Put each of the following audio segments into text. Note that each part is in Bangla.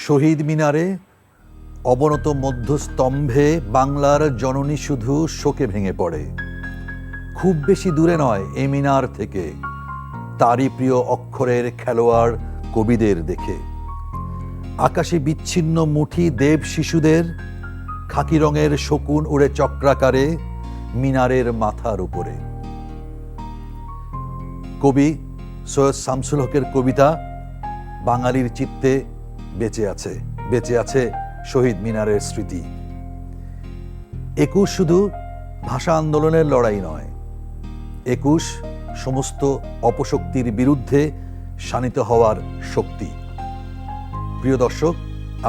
শহীদ মিনারে অবনত মধ্যস্তম্ভে বাংলার জননী শুধু শোকে ভেঙে পড়ে। খুব বেশি দূরে নয় এ মিনার থেকে, তারই প্রিয় অক্ষরের খেলোয়াড় কবিদের দেখে। আকাশে বিচ্ছিন্ন মুঠি দেব শিশুদের, খাকি রঙের শকুন উড়ে চক্রাকারে মিনারের মাথার উপরে। কবি সৈয়দ শামসুল হকের কবিতা বাঙালির চিত্তে বেঁচে আছে, বেঁচে আছে শহীদ মিনারের স্মৃতি। ২১ শুধু ভাষা আন্দোলনের লড়াই নয়, ২১ সমস্ত অপশক্তির বিরুদ্ধে শানিত হওয়ার শক্তি। প্রিয় দর্শক,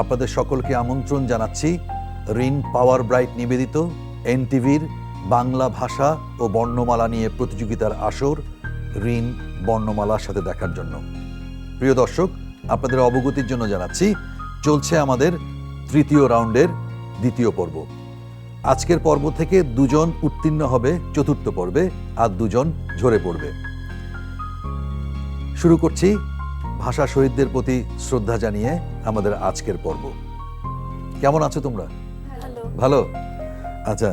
আপনাদের সকলকে আমন্ত্রণ জানাচ্ছি রিন পাওয়ার ব্রাইট নিবেদিত এনটিভির বাংলা ভাষা ও বর্ণমালা নিয়ে প্রতিযোগিতার আসর রিন বর্ণমালার সাথে দেখার জন্য। প্রিয় দর্শক, আপনাদের অবগতির জন্য জানাচ্ছি চলছে আমাদের তৃতীয় রাউন্ডের দ্বিতীয় পর্ব। আজকের পর্ব থেকে 2 জন উত্তীর্ণ হবে চতুর্থ পর্বে, আর 2 জন ঝরে পড়বে। শুরু করছি ভাষা শহীদদের প্রতি শ্রদ্ধা জানিয়ে আমাদের আজকের পর্ব। কেমন আছো তোমরা? ভালো। আচ্ছা,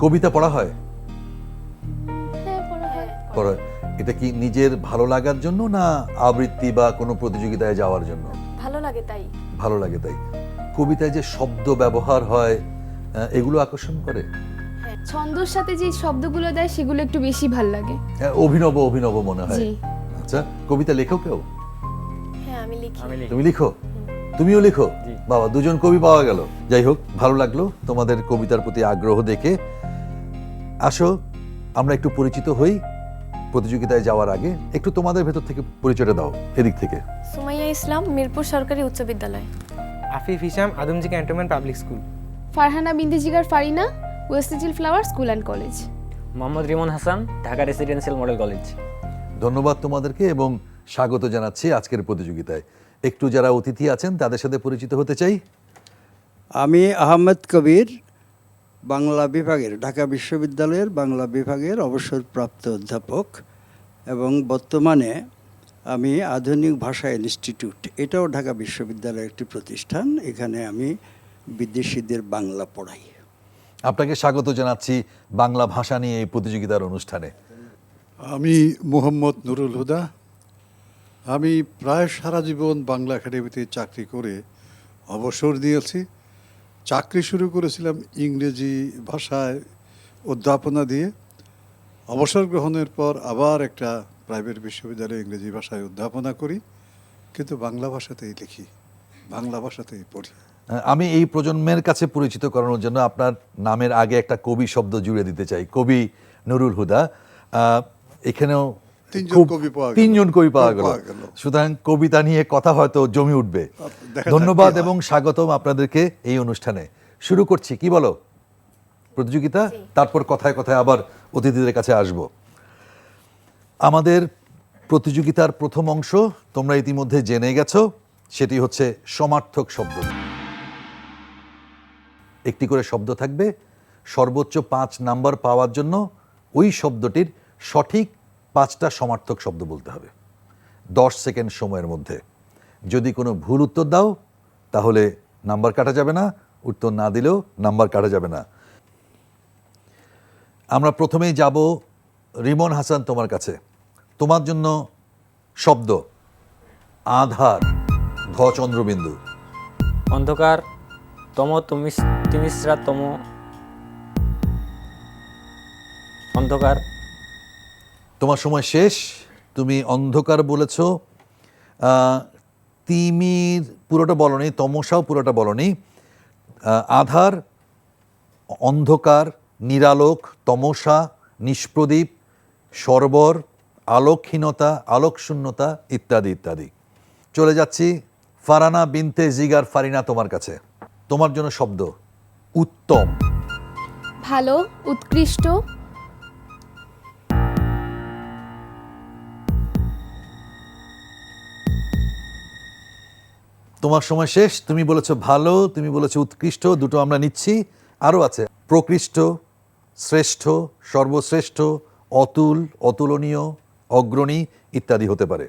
কবিতা পড়া হয়? পড়া। এটা কি নিজের ভালো লাগার জন্য না আবৃত্তি বা কোনো প্রতিযোগিতায় যাওয়ার জন্য? ভালো লাগে তাই। ভালো লাগে তাই। কবিতায় যে শব্দ ব্যবহার হয় এগুলো আকর্ষণ করে? ছন্দর সাথে যে শব্দগুলো দেয় সেগুলো একটু বেশি ভালো লাগে। অভিনব অভিনব মনে হয়। আচ্ছা, কবিতা লেখো কেউ? হ্যাঁ, আমি লিখি। তুমি লিখো? তুমিও লিখো? বাবা, 2 জন কবি পাওয়া গেল। যাই হোক, ভালো লাগলো তোমাদের কবিতার প্রতি আগ্রহ দেখে। আসো আমরা একটু পরিচিত হই। প্রতিযোগিতায় যাওয়ার আগে একটু তোমাদের ভেতর থেকে পরিচয়টা দাও, এদিক থেকে। সুমাইয়া ইসলাম, মিরপুর সরকারি উচ্চ বিদ্যালয়। Afif Hisham, Adamjee Cantonment Public School. Farhana Binte Jigar Farina, West Little Flower School and College. Mohammad Rimon Hasan, Dhaka Residential Model College. ধন্যবাদ তোমাদেরকে এবং স্বাগত জানাচ্ছি আজকের প্রতিযোগিতায়। একটু যারা অতিথি আছেন তাদের সাথে পরিচিত হতে চাই। আমি আহমেদ কবির, বাংলা বিভাগের, ঢাকা বিশ্ববিদ্যালয়ের বাংলা বিভাগের অবসরপ্রাপ্ত অধ্যাপক এবং বর্তমানে আমি আধুনিক ভাষা ইনস্টিটিউট, এটাও ঢাকা বিশ্ববিদ্যালয়ের একটি প্রতিষ্ঠান, এখানে আমি বিদেশিদের বাংলা পড়াই। আপনাকে স্বাগত জানাচ্ছি বাংলা ভাষা নিয়ে এই প্রতিযোগিতার অনুষ্ঠানে। আমি মোহাম্মদ নুরুল হুদা। আমি প্রায় সারা জীবন বাংলা একাডেমিতে চাকরি করে অবসর নিয়েছি। চাকরি শুরু করেছিলাম ইংরেজি ভাষায় অধ্যাপনা দিয়ে। অবসর গ্রহণের পর আবার একটা প্রাইভেট বিশ্ববিদ্যালয়ে ইংরেজি ভাষায় অধ্যাপনা করি, কিন্তু বাংলা ভাষাতেই লিখি, বাংলা ভাষাতেই পড়ি। আমি এই প্রজন্মের কাছে পরিচিত করানোর জন্য আপনার নামের আগে একটা কবি শব্দ জুড়ে দিতে চাই, কবি নুরুল হুদা। এখানেও 3 জন কবি পাওয়া গেল, সুতরাং কবিতা নিয়ে কথা হয়তো জমি উঠবে। ধন্যবাদ এবং স্বাগতম আপনাদেরকে এই অনুষ্ঠানে। শুরু করছি, কি বলো? প্রতিযোগিতা, তারপর কথায় কথায় আবার অতিথিদের কাছে আসব। আমাদের প্রতিযোগিতার প্রথম অংশ তোমরা ইতিমধ্যে জেনে গেছো, সেটি হচ্ছে সমার্থক শব্দ। একটি করে শব্দ থাকবে, সর্বোচ্চ 5 নাম্বার পাওয়ার জন্য ওই শব্দটির সঠিক 5টা সমার্থক শব্দ বলতে হবে 10 সেকেন্ড সময়ের মধ্যে। যদি কোনো ভুল উত্তর দাও তাহলে নাম্বার কাটা যাবে না, উত্তর না দিলেও নাম্বার কাটা যাবে না। আমরা প্রথমেই যাব রিমন হাসান, তোমার কাছে। তোমার জন্য শব্দ আধার, ধ চন্দ্রবিন্দু। অন্ধকার, তম তিমিশ্রা তম, অন্ধকার। তোমার সময় শেষ, তুমি অন্ধকার বলেছ। তিমির পুরোটা বলনি, তমসাও পুরোটা বলনি। আধার, অন্ধকার, নিরালোক, তমসা, নিষ্প্রদীপ, সরবর, আলোকহীনতা, আলোকশূন্যতা ইত্যাদি ইত্যাদি। চলে যাচ্ছি ফারহানা বিনতে জিগার ফারিনা, তোমার কাছে। তোমার জন্য শব্দ উত্তম। ভালো, উৎকৃষ্ট। তোমার সময় শেষ, তুমি বলেছো ভালো, তুমি বলেছো উৎকৃষ্ট, দুটো আমরা নিচ্ছি। আরও আছে প্রকৃষ্ট, শ্রেষ্ঠ, সর্বশ্রেষ্ঠ, অতুল, অতুলনীয়, অগ্রণী ইত্যাদি হতে পারে।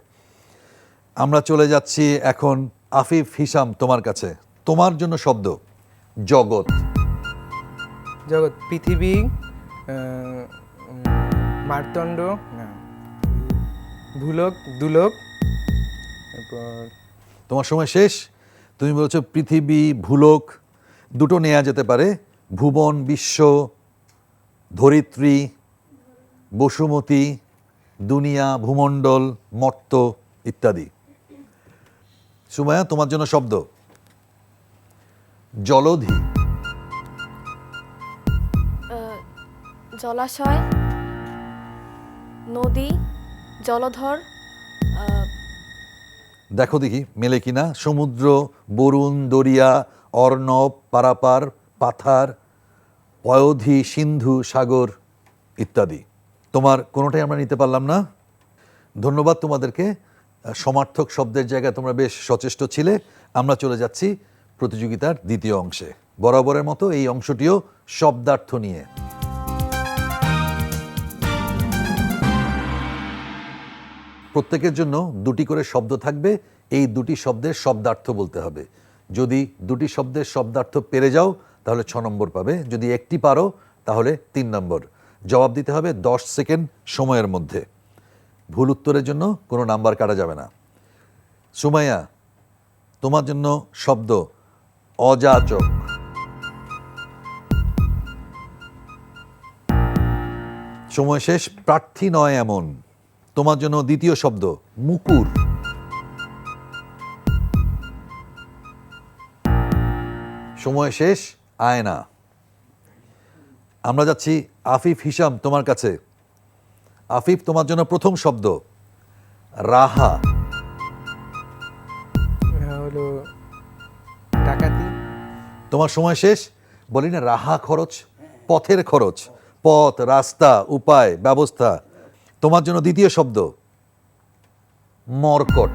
আমরা চলে যাচ্ছি এখন আফিফ হিসাম তোমার কাছে, তোমার জন্য শব্দ জগৎ। জগৎ, পৃথিবী, মারতণ্ড, না, ভুলক, দুলক, তারপর তোমার সময় শেষ। তুমি বলছো পৃথিবী, ভুলোক, দুটো নেওয়া যেতে পারে, ভুবন, বিশ্ব, ধরিত্রী, বসুমতী, দুনিয়া, ভূমণ্ডল, মর্ত ইত্যাদি। সুমাইয়া, তোমার জন্য শব্দ জলধি। জলাশয়, নদী, জলধর, দেখো দেখি মেলে কিনা। সমুদ্র, বরুণ, দরিয়া, অর্ণব, পারাপার, পাথার, পয়োধি, সিন্ধু, সাগর ইত্যাদি। তোমার কোনোটাই আমরা নিতে পারলাম না। ধন্যবাদ তোমাদেরকে। সমার্থক শব্দের জায়গায় তোমরা বেশ সচেষ্ট ছিলে। আমরা চলে যাচ্ছি প্রতিযোগিতার দ্বিতীয় অংশে। বরাবরের মতো এই অংশটিও শব্দার্থ নিয়ে। প্রত্যেকের জন্য দুটি করে শব্দ থাকবে। এই দুটি শব্দের শব্দার্থ বলতে হবে। যদি দুটি শব্দের শব্দার্থ পেরে যাও তাহলে 6 নম্বর পাবে, যদি একটি পারো তাহলে 3 নম্বর। জবাব দিতে হবে 10 সেকেন্ড সময়ের মধ্যে। ভুল উত্তরের জন্য কোনো নাম্বার কাটা যাবে না। সুমাইয়া, তোমার জন্য শব্দ অযাচক। সময় শেষ। প্রার্থী নয় এমন। তোমার জন্য দ্বিতীয় শব্দ মুকুর। সময় শেষ। আয়না। আমরা যাচ্ছি আফিফ হিসাম তোমার কাছে। আফিফ, তোমার জন্য প্রথম শব্দ রাহা। হলো ডাকাতি। তোমার সময় শেষ। বলি না রাহা খরচ, পথের খরচ, পথ, রাস্তা, উপায়, ব্যবস্থা। তোমার জন্য দ্বিতীয় শব্দ মর্কট।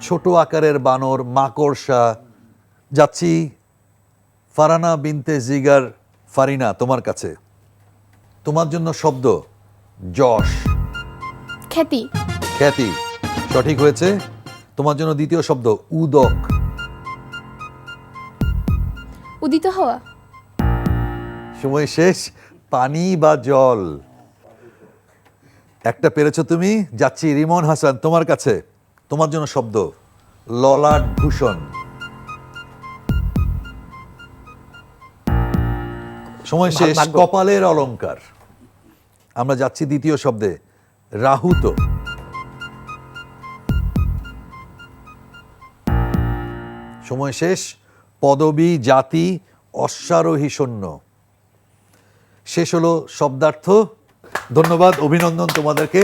ছোট আকারের বানর, মাকড়সা। যাচ্ছি ফারানা বিনতে জিগার ফারিনা তোমার কাছে। তোমার জন্য শব্দ যশ। খ্যাতি, খ্যাতি সঠিক হয়েছে। তোমার জন্য দ্বিতীয় শব্দ উদক। উদিত হওয়া, সময় শেষ। পানি বা জল। একটা পেরেছো তুমি। যাচ্ছি রিমন হাসান তোমার কাছে। তোমার জন্য শব্দ ললাট ভূষণ। সময় শেষ। ভাগ্য। কপালের অলংকার। আমরা যাচ্ছি দ্বিতীয় শব্দে রাহুত। সময় শেষ। পদবী, জাতি, অশ্বারোহী সৈন্য। শেষ হলো শব্দার্থ। ধন্যবাদ, অভিনন্দন তোমাদেরকে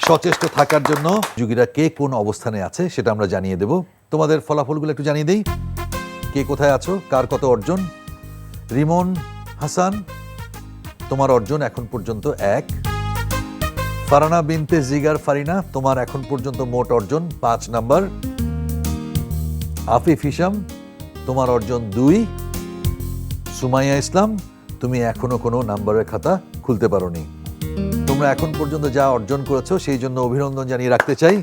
সচেষ্ট থাকার জন্য। যুগীরা কে কোন অবস্থানে আছে সেটা আমরা জানিয়ে দেব। তোমাদের ফলাফলগুলো একটু জানিয়ে দেই। কে কোথায় আছো, কার কত অর্জন। রিমন হাসান, তোমার অর্জন এখন পর্যন্ত 1। ফারানা বিনতে জিগার ফারিনা, তোমার এখন পর্যন্ত মোট অর্জন 5 নাম্বার। আফিফ হিসাম, তোমার অর্জন 2। সুমাইয়া ইসলাম, তুমি এখনো কোনো নাম্বারের খাতা খুলতে পারোনি। তোমরা এখন পর্যন্ত যা অর্জন করেছো সেই জন্য অভিনন্দন জানিয়ে রাখতে চাই।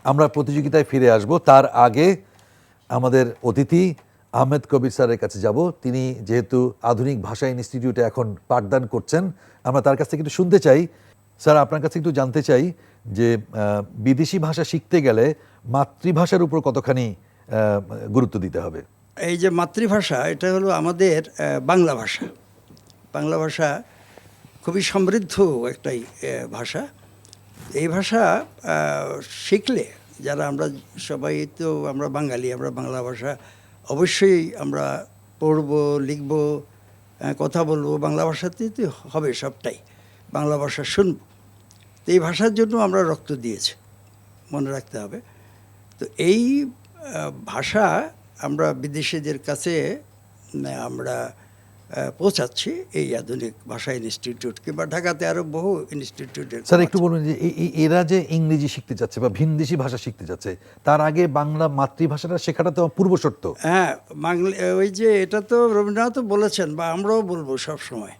আমরা প্রতিযোগিতায় ফিরে আসব, তার আগে আমাদের অতিথি আহমেদ কবির স্যারের কাছে যাব। তিনি যেহেতু আধুনিক ভাষা ইনস্টিটিউটে এখন পাঠদান করছেন, আমরা তার কাছ থেকে একটু শুনতে চাই। স্যার, আপনার কাছে একটু জানতে চাই যে বিদেশি ভাষা শিখতে গেলে মাতৃভাষার উপর কতখানি গুরুত্ব দিতে হবে? এই যে মাতৃভাষা, এটা হলো আমাদের বাংলা ভাষা। বাংলা ভাষা খুবই সমৃদ্ধ একটাই ভাষা। এই ভাষা শিখলে যারা আমরা সবাই তো আমরা বাঙালি, আমরা বাংলা ভাষা অবশ্যই আমরা পড়ব, লিখব, কথা বলবো বাংলা ভাষাতেই তো হবে সবটাই। বাংলা ভাষা শুনব। তো এই ভাষার জন্য আমরা রক্ত দিয়েছি, মনে রাখতে হবে। তো এই ভাষা আমরা বিদেশিদের কাছে আমরা পৌঁছাচ্ছি এই আধুনিক ভাষা ইনস্টিটিউট, কিংবা ঢাকাতে আরও বহু ইনস্টিটিউটের। স্যার, একটু বলুন যে এরা যে ইংরেজি শিখতে যাচ্ছে বা ভিনদেশি ভাষা শিখতে যাচ্ছে, তার আগে বাংলা মাতৃভাষাটা শেখাটা তো পূর্ব শর্ত। হ্যাঁ, বাংলা ওই যে এটা তো রবীন্দ্রনাথও বলেছেন, বা আমরাও বলবো সব সময়,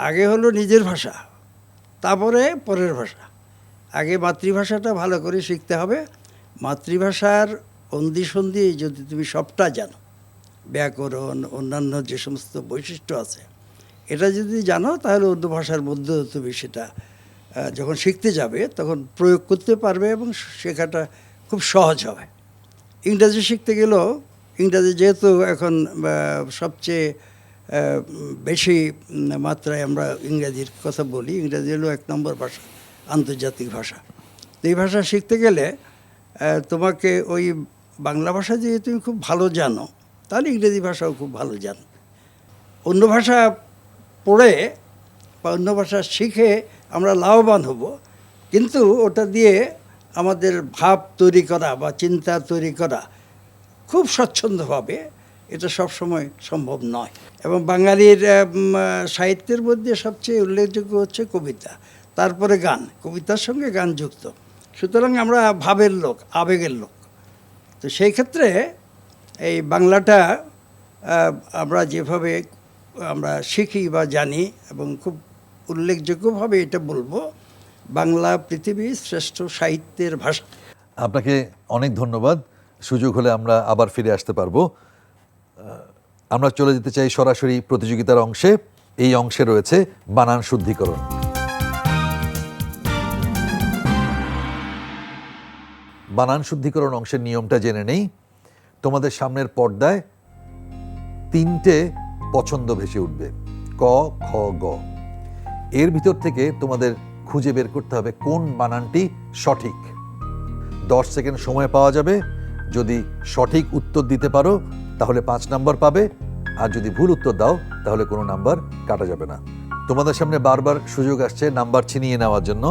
আগে হলো নিজের ভাষা, তারপরে পরের ভাষা। আগে মাতৃভাষাটা ভালো করে শিখতে হবে। মাতৃভাষার অন্ধিসন্ধি যদি তুমি সবটা জানো, ব্যাকরণ, অন্যান্য যে সমস্ত বৈশিষ্ট্য আছে, এটা যদি জানো তাহলে অন্য ভাষার মধ্যেও তুমি সেটা যখন শিখতে যাবে তখন প্রয়োগ করতে পারবে এবং শেখাটা খুব সহজ হবে। ইংরাজি শিখতে গেলেও, ইংরাজি যেহেতু এখন সবচেয়ে বেশি মাত্রায় আমরা ইংরাজির কথা বলি, ইংরাজি হলো 1 নম্বর ভাষা, আন্তর্জাতিক ভাষা। তো এই ভাষা শিখতে গেলে তোমাকে ওই বাংলা ভাষা যদি তুমি খুব ভালো জানো তাহলে ইংরেজি ভাষাও খুব ভালো জানো। অন্য ভাষা পড়ে বা অন্য ভাষা শিখে আমরা লাভবান হব, কিন্তু ওটা দিয়ে আমাদের ভাব তৈরি করা বা চিন্তা তৈরি করা খুব স্বচ্ছন্দভাবে এটা সবসময় সম্ভব নয়। এবং বাঙালির সাহিত্যের মধ্যে সবচেয়ে উল্লেখযোগ্য হচ্ছে কবিতা, তারপরে গান, কবিতার সঙ্গে গান যুক্ত। সুতরাং আমরা ভাবের লোক, আবেগের লোক। তো সেই ক্ষেত্রে এই বাংলাটা আমরা যেভাবে আমরা শিখি বা জানি, এবং খুব উল্লেখযোগ্যভাবে এটা বলবো, বাংলা পৃথিবীর শ্রেষ্ঠ সাহিত্যের ভাষা। আপনাকে অনেক ধন্যবাদ। সুযোগ হলে আমরা আবার ফিরে আসতে পারবো। আমরা চলে যেতে চাই সরাসরি প্রতিযোগিতার অংশে। এই অংশে রয়েছে বানান শুদ্ধিকরণ। বানান শুদ্ধিকরণ অংশের নিয়মটা জেনে নেই। তোমাদের সামনের পর্দায় 3টে পছন্দ ভেসে উঠবে, ক, খ, গ। এর ভিতর থেকে তোমাদের খুঁজে বের করতে হবে কোন বানানটি সঠিক। 10 সেকেন্ড সময় পাওয়া যাবে। যদি সঠিক উত্তর দিতে পারো তাহলে 5 নাম্বার পাবে, আর যদি ভুল উত্তর দাও তাহলে কোনো নাম্বার কাটা যাবে না। তোমাদের সামনে বারবার সুযোগ আসছে নাম্বার ছিনিয়ে নেওয়ার জন্য।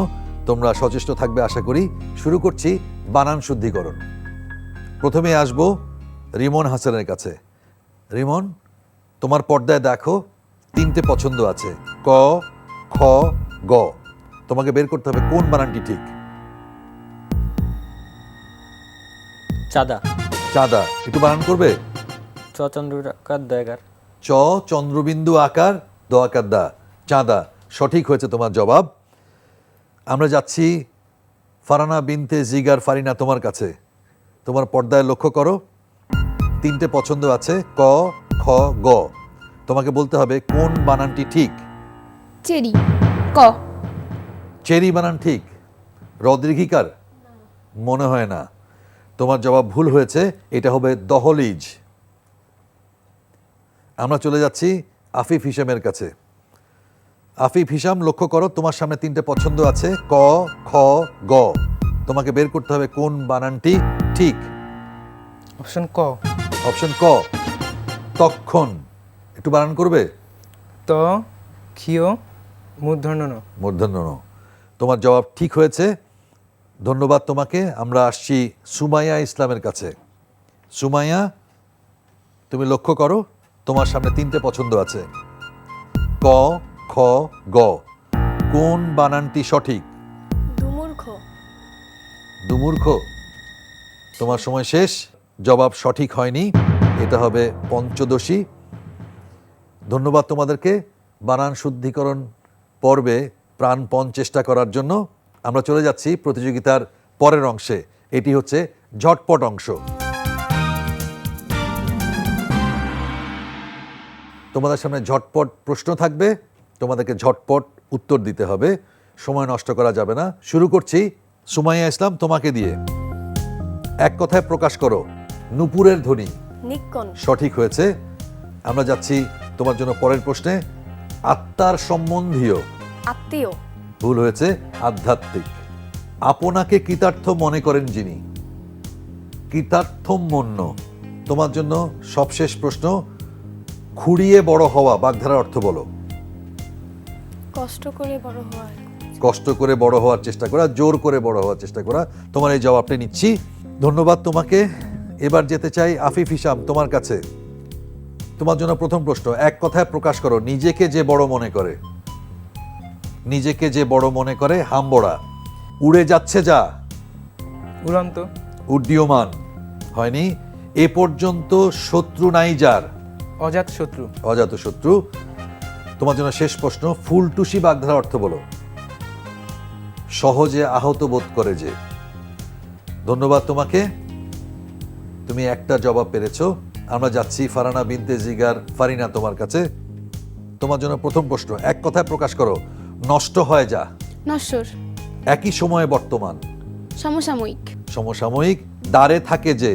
তোমরা সচেষ্ট থাকবে আশা করি। শুরু করছি বানান শুদ্ধিকরণ। প্রথমে আসবো রিমন হাসানের কাছে। রিমন, তোমার পর্দায় দেখো 3টে পছন্দ আছে, ক, খ, গ। তোমাকে বের করতে হবে কোন বানানটি ঠিক। চাঁদা। চাঁদা, একটু বানান করবে? চ চন্দ্রাকার দয়াকার। চ চন্দ্রবিন্দু আকার দ আকার দা, চাঁদা। সঠিক হয়েছে তোমার জবাব। আমরা যাচ্ছি ফারানা বিনতে জিগার ফারিনা তোমার কাছে। তোমার পর্দায় লক্ষ্য করো 3টে পছন্দ আছে, ক, খ, গ। তোমাকে বলতে হবে কোন বানানটি ঠিক। চেরি, ক। চেরি বানান ঠিক? রদ্রিঘিকার? মনে হয় না। তোমার জবাব ভুল হয়েছে, এটা হবে দহলিজ। আমরা চলে যাচ্ছি আফিফ হিসামের কাছে। আফিফ হিসাম, লক্ষ্য করো তোমার সামনে 3টে পছন্দ আছে, ক, খ, গ। তোমাকে বের করতে হবে কোন বানানটি ঠিক। অপশন ক। অপশন ক, তক্ষণ। একটু বানান করবে? ত, ক্ষিয়, মূর্ধন্য ন। মূর্ধন্য ন। তোমার জবাব ঠিক হয়েছে, ধন্যবাদ তোমাকে। আমরা আসছি সুমাইয়া ইসলামের কাছে। সুমাইয়া, তুমি লক্ষ্য করো তোমার সামনে 3টে পছন্দ আছে, ক, খ, গ। কোন বানানটি সঠিক? দুমূর্খ। দুমূর্খ? তোমার সময় শেষ। জবাব সঠিক হয়নি, এটা হবে পঞ্চদশী। ধন্যবাদ তোমাদেরকে বানান শুদ্ধিকরণ পর্বে প্রাণপণ চেষ্টা করার জন্য। আমরা চলে যাচ্ছি প্রতিযোগিতার পরের অংশে। এটি হচ্ছে ঝটপট অংশ। তোমাদের সামনে ঝটপট প্রশ্ন থাকবে, তোমাদেরকে ঝটপট উত্তর দিতে হবে, সময় নষ্ট করা যাবে না। শুরু করছি সুমাইয়া ইসলাম তোমাকে দিয়ে। এক কথায় প্রকাশ করো। নূপুরের ধ্বনি। নিক্কন। সঠিক হয়েছে। আমরা যাচ্ছি তোমার জন্য পরের প্রশ্নে। আত্মার সম্বন্ধীয়। আত্মীয়। ভুল হয়েছে, আধ্যাত্মিক। আপনাকে কৃতার্থ মনে করেন যিনি। কৃতার্থমন্য। তোমার জন্য সবশেষ প্রশ্ন। খুঁড়িয়ে বড় হওয়া বাগধারার অর্থ বলো। কষ্ট করে বড় হওয়া। কষ্ট করে বড় হওয়ার চেষ্টা করা, জোর করে বড় হওয়ার চেষ্টা করা। তোমার এই জবাবটা নিচ্ছি, ধন্যবাদ তোমাকে। এবার যেতে চাই আফিফ হিসাম তোমার কাছে। তোমার জন্য প্রথম প্রশ্ন। এক কথায় প্রকাশ করো। নিজেকে যে বড় মনে করে। নিজেকে যে বড় মনে করে হামবড়া। উড়ে যাচ্ছে যা। উড়ন্ত। উড্ডীয়মান। হয়নি। এ পর্যন্ত শত্রু নাই যার। অজাত শত্রু। অজাত শত্রু। তোমার জন্য শেষ প্রশ্ন। ফুলটুসি বাগধারা অর্থ বলো। সহজে আহত বোধ করে যে। ধন্যবাদ তোমাকে, তুমি একটা জবাব পেরেছো। আমরা যাচ্ছি ফারানা বিনতে জিগার ফারিনা তোমার কাছে। তোমার জন্য প্রথম প্রশ্ন, এক কথায় প্রকাশ করো। নষ্ট হয় যা। নশ্বর। একই সময়ে বর্তমান। সমসাময়িক। সমসাময়িক। দ্বারে থাকে যে।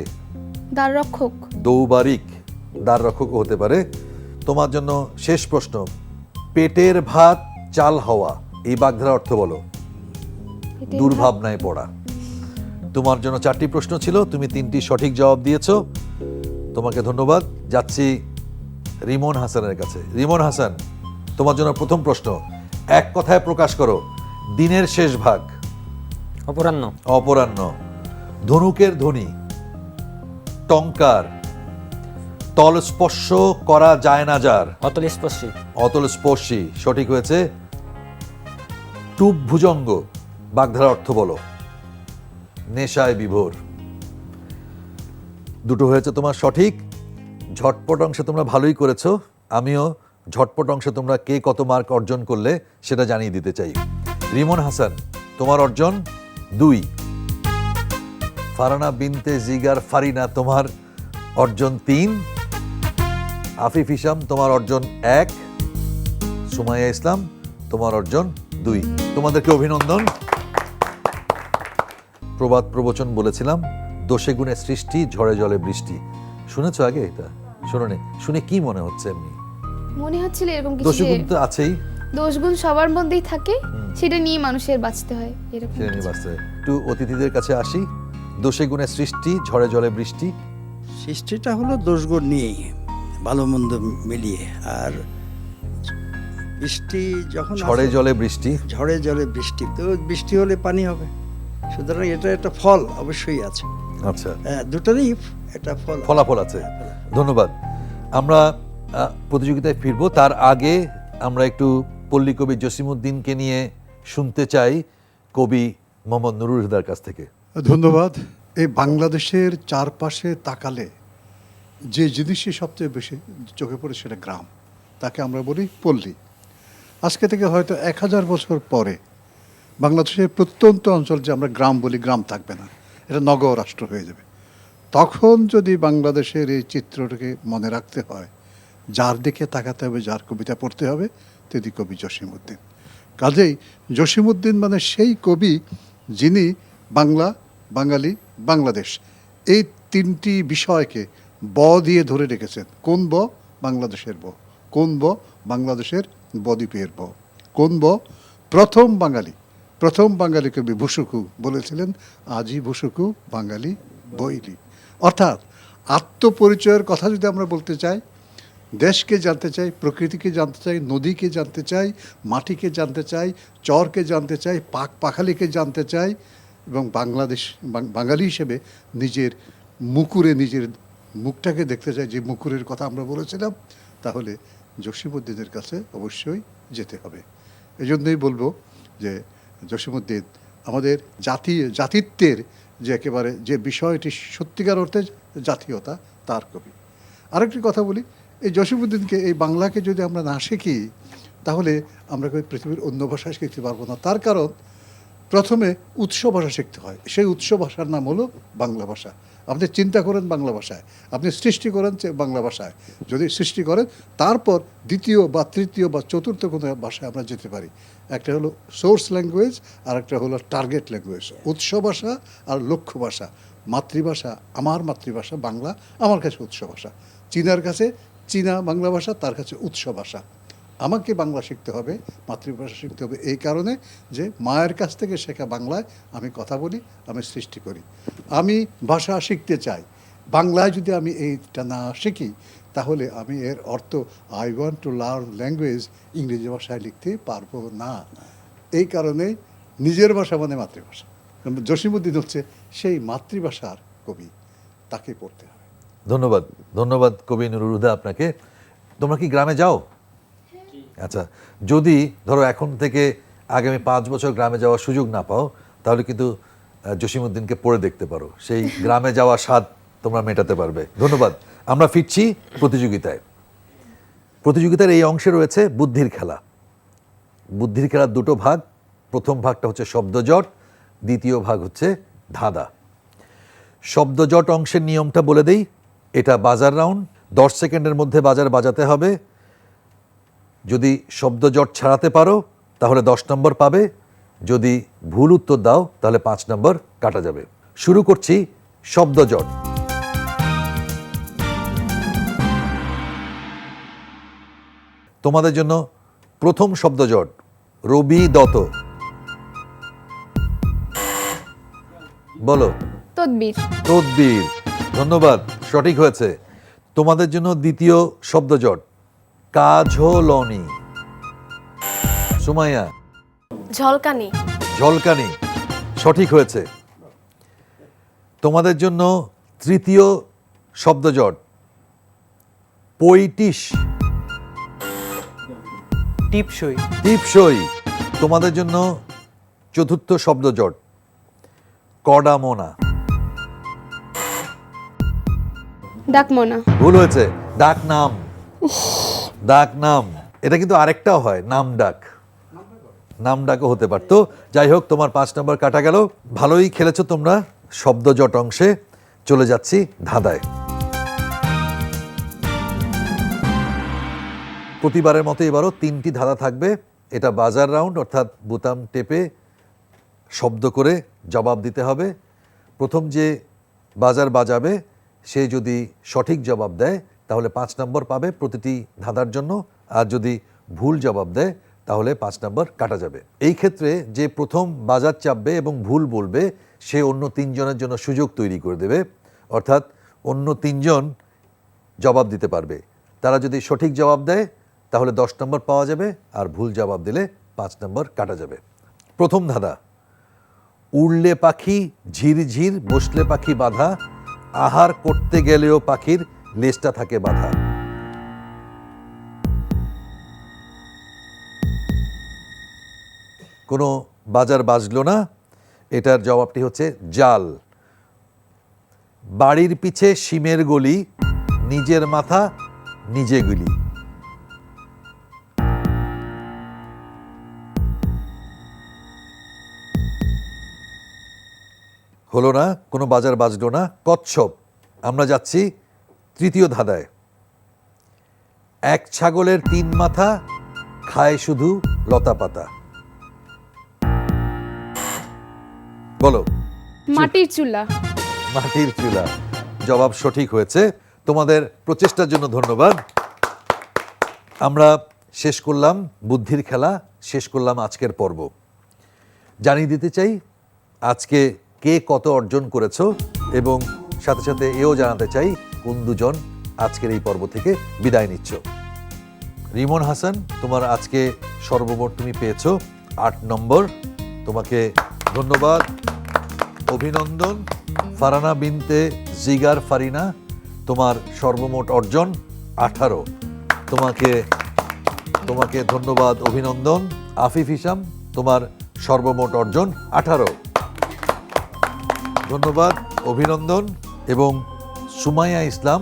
দ্বাররক্ষক। দৌবারিক। দ্বার রক্ষক হতে পারে। তোমার জন্য শেষ প্রশ্ন, পেটের ভাত চাল হওয়া, এই বাগধারা অর্থ বলো। পেটের দুর্ভাবনায় পড়া। তোমার জন্য 4টি প্রশ্ন ছিল, তুমি 3টি সঠিক জবাব দিয়েছো। তোমাকে ধন্যবাদ। যাচ্ছি রিমন হাসানের কাছে। রিমন হাসান, তোমার জন্য প্রথম প্রশ্ন, এক কথায় প্রকাশ করো। দিনের শেষ ভাগ। অপরাহ্ন। অপরাহ্ন। ধনুকের ধ্বনি। টঙ্কার। তল স্পর্শ করা যায় না যার। অতল স্পর্শী। অতল স্পর্শী, সঠিক হয়েছে। টুপ ভুজঙ্গ, বাগধারা অর্থ বলো। নেশায় বিভোর। দুটো হয়েছে তোমার সঠিক। ঝটপট অংশে তোমরা ভালোই করেছো। আমিও ঝটপট অংশে তোমরা কে কত মার্ক অর্জন করলে সেটা জানিয়ে দিতে চাই। রিমন হাসান, তোমার অর্জন 2। ফারানা বিনতে জিগার ফারিনা, তোমার অর্জন 3। আফিফ হিসাম, তোমার অর্জন 1। সুমাইয়া ইসলাম, তোমার অর্জন 2। তোমাদেরকে অভিনন্দন। প্রবাদ প্রবচন বলেছিলাম, দোষে গুণে সৃষ্টি, ঝড়ে জলে বৃষ্টি। শুনেছো আগে এটা? শুনোনি? শুনে কি মনে হচ্ছে? এমনি মনে হচ্ছিল এরকম কিছু দোষে যে গুণ তো আছেই, দোষগুণ সবার মধ্যেই থাকে, সেটা নিয়ে মানুষের বাঁচতে হয় এরকম সেটা নিয়ে কিছু। বাঁচতে হয়। একটু অতিথিদের কাছে আসি। দোষে গুণে সৃষ্টি, ঝড়ে জলে বৃষ্টি। সৃষ্টিটা হলো দোষগুণ নিয়েই, ভালো মন্দ মিলিয়ে। আর বৃষ্টি যখন ঝড়ে আসে, জলে বৃষ্টি। ঝড়ে জলে বৃষ্টি, তো বৃষ্টি হলে পানি হবে। সুতরাং এটা একটা ফল অবশ্যই আছে। আচ্ছা, দুটোরই একটা ফল ফলাফল আছে। ধন্যবাদ। আমরা প্রতিযোগিতায় ফিরবো, তার আগে আমরা একটু পল্লী কবি জসিমউদ্দিনকে নিয়ে শুনতে চাই কবি মোহাম্মদ নুরুল হুদার কাছ থেকে। ধন্যবাদ। এই বাংলাদেশের চারপাশে তাকালে যে জিনিসই সবচেয়ে বেশি চোখে পড়ে সেটা গ্রাম, তাকে আমরা বলি পল্লী। আজকে থেকে হয়তো 1000 বছর পরে বাংলাদেশের প্রত্যন্ত অঞ্চল যে আমরা গ্রাম বলি, গ্রাম থাকবে না, এটা নগর রাষ্ট্র হয়ে যাবে। তখন যদি বাংলাদেশের এই চিত্রটাকে মনে রাখতে হয়, যার দিকে তাকাতে হবে, যার কবিতা পড়তে হবে, তিনি কবি জসিমউদ্দিন। কাজেই জসিমউদ্দিন মানে সেই কবি যিনি বাংলা, বাঙালি, বাংলাদেশ এই 3টি বিষয়কে ব দিয়ে ধরে রেখেছেন। কোন ব? বাংলাদেশের ব। কোন ব? বাংলাদেশের বদ্বীপের ব। কোন ব? প্রথম বাঙালি কবি ভুসুকু বলেছিলেন, আজি ভুসুকু বাঙালি বইলি। অর্থাৎ আত্মপরিচয়ের কথা যদি আমরা বলতে চাই, দেশকে জানতে চাই, প্রকৃতিকে জানতে চাই, নদীকে জানতে চাই, মাটিকে জানতে চাই, চরকে জানতে চাই, পাখালিকে জানতে চাই, এবং বাঙালি হিসেবে নিজের মুকুরে নিজের মুখটাকে দেখতে চাই, যে মুকুরের কথা আমরা বলেছিলাম, তাহলে জসিমউদ্দিনের কাছে অবশ্যই যেতে হবে। এই জন্যই বলবো যে জসিমউদ্দিন আমাদের জাতিত্বের যে একেবারে যে বিষয়টি সত্যিকার অর্থে জাতীয়তা, তার কবি। আরেকটি কথা বলি, এই জসিমউদ্দিনকে, এই বাংলাকে যদি আমরা না শিখি, তাহলে আমরা পৃথিবীর অন্য ভাষা শিখতে পারবো না। তার কারণ, প্রথমে উৎস ভাষা শিখতে হয়। সেই উৎস ভাষার নাম হলো বাংলা ভাষা। আপনি চিন্তা করেন বাংলা ভাষায়, আপনি সৃষ্টি করেন বাংলা ভাষায়। যদি সৃষ্টি করেন, তারপর দ্বিতীয় বা তৃতীয় বা চতুর্থ কোনো ভাষায় আমরা যেতে পারি। একটা হলো সোর্স ল্যাঙ্গুয়েজ, আর একটা হলো টার্গেট ল্যাঙ্গুয়েজ। উৎস ভাষা আর লক্ষ্য ভাষা। মাতৃভাষা, আমার মাতৃভাষা বাংলা, আমার কাছে উৎস ভাষা। চীনার কাছে চীনা বাংলা ভাষা, তার কাছে উৎস ভাষা। আমাকে বাংলা শিখতে হবে, মাতৃভাষা শিখতে হবে, এই কারণে যে মায়ের কাছ থেকে শেখা বাংলায় আমি কথা বলি, আমি সৃষ্টি করি। আমি ভাষা শিখতে চাই, বাংলায় যদি আমি এইটা না শিখি, তাহলে আমি এর অর্থ I want to learn language ইংরেজি ভাষায় লিখতে পারবো না। এই কারণে নিজের ভাষা মানে মাতৃভাষা। জসিমউদ্দিন হচ্ছে সেই মাতৃভাষার কবি, তাকে পড়তে হবে। ধন্যবাদ। ধন্যবাদ কবি নুরুল হুদা আপনাকে। তোমরা কি গ্রামে যাও? আচ্ছা, যদি ধরো এখন থেকে আগামী 5 বছর গ্রামে যাওয়ার সুযোগ না পাও, তাহলে কিন্তু জসিমউদ্দিনকে পড়ে দেখতে পারো। সেই গ্রামে যাওয়ার স্বাদ তোমরা মেটাতে পারবে। ধন্যবাদ। আমরা ফিরছি প্রতিযোগিতায়। প্রতিযোগিতার এই অংশে রয়েছে বুদ্ধির খেলা। বুদ্ধির খেলার 2টো ভাগ। প্রথম ভাগটা হচ্ছে শব্দজট, দ্বিতীয় ভাগ হচ্ছে ধাঁধা। শব্দজট অংশের নিয়মটা বলে দেই। এটা বাজার রাউন্ড, 10 সেকেন্ডের মধ্যে বাজার বাজাতে হবে। যদি শব্দজট ছাড়াতে পারো তাহলে 10 নম্বর পাবে, যদি ভুল উত্তর দাও তাহলে 5 নম্বর কাটা যাবে। শুরু করছি শব্দজট। তোমাদের জন্য প্রথম শব্দজট রবি দত। বলো। তদবির। তদবির, ধন্যবাদ, সঠিক হয়েছে। তোমাদের জন্য দ্বিতীয় শব্দজট কাঝলনি। সুমাইয়া। ঝলকানি। ঝলকানি, সঠিক হয়েছে। তোমাদের জন্য তৃতীয় শব্দজট পৈটিশ। টিপসই। টিপসই। তোমাদের জন্য চতুর্থ শব্দজট কডামোনা। ডাকমনা। ভুল হয়েছে, ডাক নাম। ডাক নাম, এটা কিন্তু আরেকটাও হয়, নাম ডাক। নাম ডাকও হতে পারতো। যাই হোক, তোমার 5 নম্বর কাটা গেল। ভালোই খেলেছো তোমরা। শব্দজট অংশে চলে যাচ্ছি ধাঁধায়। প্রতিবারের মতো এবারও 3টি ধাঁধা থাকবে। এটা বাজার রাউন্ড, অর্থাৎ বোতাম টেপে শব্দ করে জবাব দিতে হবে। প্রথম যে বাজার বাজাবে সে যদি সঠিক জবাব দেয় তাহলে 5 নম্বর পাবে প্রতিটি ধাঁধার জন্য, আর যদি ভুল জবাব দেয় তাহলে 5 নম্বর কাটা যাবে। এই ক্ষেত্রে যে প্রথম বাজার চাপবে এবং ভুল বলবে সে অন্য 3 জনের জন্য সুযোগ তৈরি করে দেবে, অর্থাৎ অন্য 3 জন জবাব দিতে পারবে। তারা যদি সঠিক জবাব দেয় তাহলে 10 নম্বর পাওয়া যাবে, আর ভুল জবাব দিলে 5 নম্বর কাটা যাবে। প্রথম ধাঁধা উড়লে পাখি ঝিরঝির, বসলে পাখি বাঁধা, আহার করতে গেলেও পাখির লেজটা থাকে বাঁধা। কোনো বাজার বাজলো না। এটার জবাবটি হচ্ছে জাল। বাড়ির পিছে শিমের গলি, নিজের মাথা নিজে গুলি। হলো না, কোনো বাজার বাজলো না। কচ্ছপ। আমরা যাচ্ছি তৃতীয় ধাঁধায়। এক ছাগলের 3 মাথা, খায় শুধু লতা পাতা। বলো। মাটির চুলা। মাটির চুলা, জবাব সঠিক হয়েছে। তোমাদের প্রচেষ্টার জন্য ধন্যবাদ। আমরা শেষ করলাম বুদ্ধির খেলা, শেষ করলাম আজকের পর্ব। জানিয়ে দিতে চাই আজকে কে কত অর্জন করেছো, এবং সাথে সাথে এও জানাতে চাই কোন দুজন আজকের এই পর্ব থেকে বিদায় নিচ্ছ। রিমন হাসান, তোমার আজকে সর্বমোট তুমি পেয়েছো 8 নম্বর। তোমাকে ধন্যবাদ, অভিনন্দন। ফারানা বিনতে জিগার ফারিনা, তোমার সর্বমোট অর্জন 18। তোমাকে ধন্যবাদ, অভিনন্দন। আফিফ হিসাম, তোমার সর্বমোট অর্জন 18। ধন্যবাদ, অভিনন্দন। এবং সুমাইয়া ইসলাম,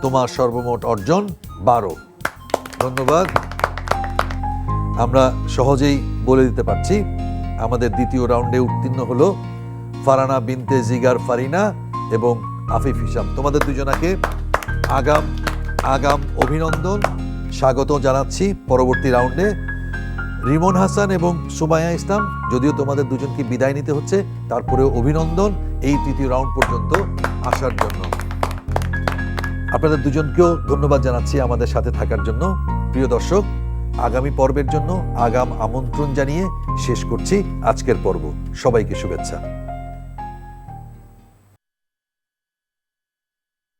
তোমার সর্বমোট অর্জন 12। ধন্যবাদ। আমরা সহজেই বলে দিতে পারছি আমাদের দ্বিতীয় রাউন্ডে উত্তীর্ণ হলো ফারানা বিনতে জিগার ফারিনা এবং আফিফ হিসাম। তোমাদের দুজনাকে আগাম অভিনন্দন, স্বাগত জানাচ্ছি পরবর্তী রাউন্ডে। রিমন হাসান এবং সুমাইয়া ইসলাম, যদিও তোমাদের দুজনকে বিদায় নিতে হচ্ছে, তারপরেও অভিনন্দন এই তৃতীয় রাউন্ড পর্যন্ত আসার জন্য। আপনাদের দুজনকেও ধন্যবাদ জানাচ্ছি আমাদের সাথে থাকার জন্য। প্রিয় দর্শক, আগামী পর্বের জন্য আগাম আমন্ত্রণ জানিয়ে শেষ করছি আজকের পর্ব। সবাইকে শুভেচ্ছা।